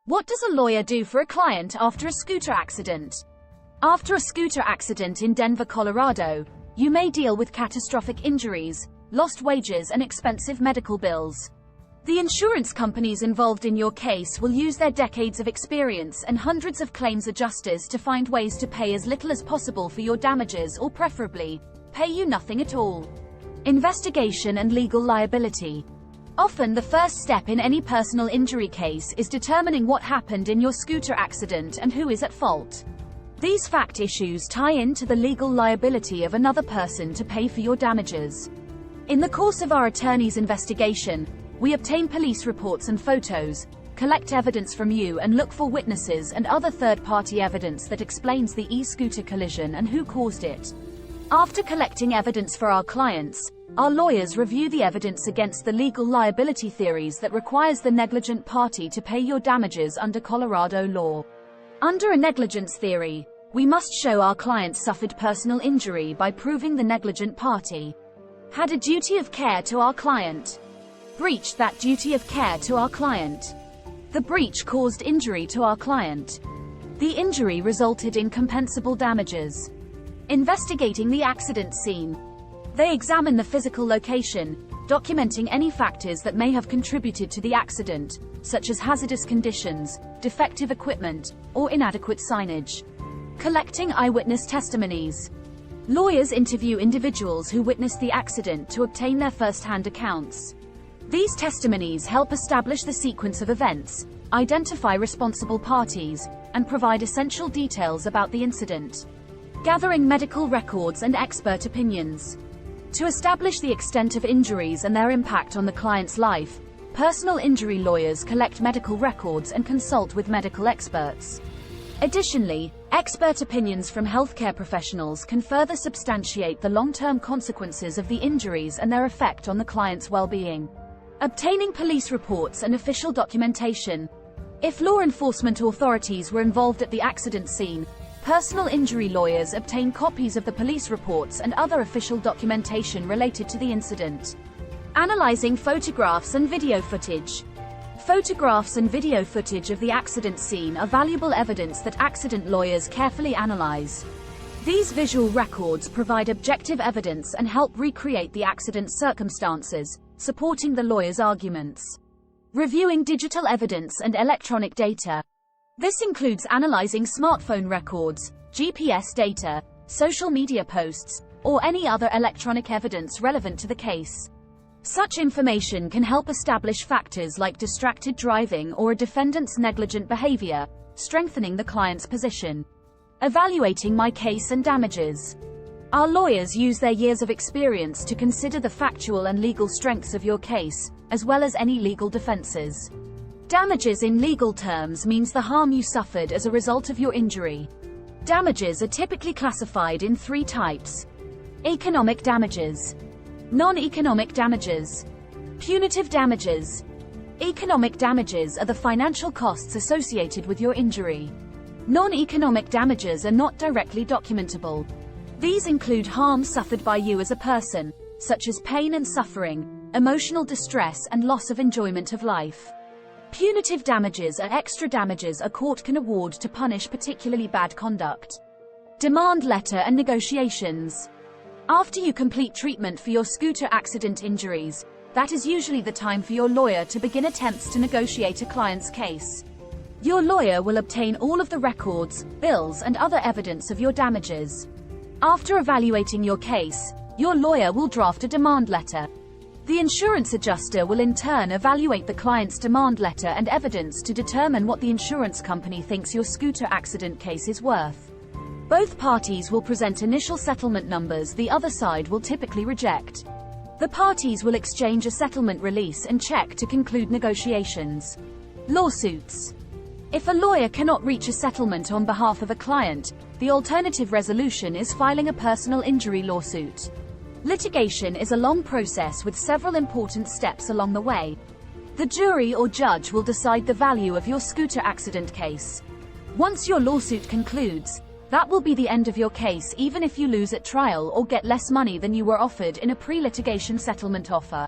What does a lawyer do for a client after a scooter accident? After a scooter accident in Denver, Colorado, you may deal with catastrophic injuries, lost wages, and expensive medical bills. The insurance companies involved in your case will use their decades of experience and hundreds of claims adjusters to find ways to pay as little as possible for your damages, or preferably, pay you nothing at all. Investigation and legal liability. Often the first step in any personal injury case is determining what happened in your scooter accident and who is at fault. These fact issues tie into the legal liability of another person to pay for your damages. In the course of our attorney's investigation, we obtain police reports and photos, collect evidence from you, and look for witnesses and other third-party evidence that explains the e-scooter collision and who caused it. After collecting evidence for our clients, our lawyers review the evidence against the legal liability theories that requires the negligent party to pay your damages under Colorado law. Under a negligence theory, we must show our client suffered personal injury by proving the negligent party had a duty of care to our client, breached that duty of care to our client. The breach caused injury to our client. The injury resulted in compensable damages. Investigating the accident scene. They examine the physical location, documenting any factors that may have contributed to the accident, such as hazardous conditions, defective equipment, or inadequate signage. Collecting eyewitness testimonies. Lawyers interview individuals who witnessed the accident to obtain their first-hand accounts. These testimonies help establish the sequence of events, identify responsible parties, and provide essential details about the incident. Gathering medical records and expert opinions. To establish the extent of injuries and their impact on the client's life, personal injury lawyers collect medical records and consult with medical experts. Additionally, expert opinions from healthcare professionals can further substantiate the long-term consequences of the injuries and their effect on the client's well-being. Obtaining police reports and official documentation. If law enforcement authorities were involved at the accident scene, personal injury lawyers obtain copies of the police reports and other official documentation related to the incident. Analyzing photographs and video footage. Photographs and video footage of the accident scene are valuable evidence that accident lawyers carefully analyze. These visual records provide objective evidence and help recreate the accident's circumstances, supporting the lawyer's arguments. Reviewing digital evidence and electronic data. This includes analyzing smartphone records, GPS data, social media posts, or any other electronic evidence relevant to the case. Such information can help establish factors like distracted driving or a defendant's negligent behavior, strengthening the client's position. Evaluating my case and damages. Our lawyers use their years of experience to consider the factual and legal strengths of your case, as well as any legal defenses. Damages in legal terms means the harm you suffered as a result of your injury. Damages are typically classified in three types: economic damages, non-economic damages, punitive damages. Economic damages are the financial costs associated with your injury. Non-economic damages are not directly documentable. These include harm suffered by you as a person, such as pain and suffering, emotional distress, and loss of enjoyment of life. Punitive damages are extra damages a court can award to punish particularly bad conduct. Demand letter and negotiations. After you complete treatment for your scooter accident injuries, that is usually the time for your lawyer to begin attempts to negotiate a client's case. Your lawyer will obtain all of the records, bills, and other evidence of your damages. After evaluating your case, your lawyer will draft a demand letter. The insurance adjuster will in turn evaluate the client's demand letter and evidence to determine what the insurance company thinks your scooter accident case is worth. Both parties will present initial settlement numbers the other side will typically reject. The parties will exchange a settlement release and check to conclude negotiations. Lawsuits. If a lawyer cannot reach a settlement on behalf of a client, the alternative resolution is filing a personal injury lawsuit. Litigation is a long process with several important steps along the way. The jury or judge will decide the value of your scooter accident case. Once your lawsuit concludes, that will be the end of your case, even if you lose at trial or get less money than you were offered in a pre-litigation settlement offer.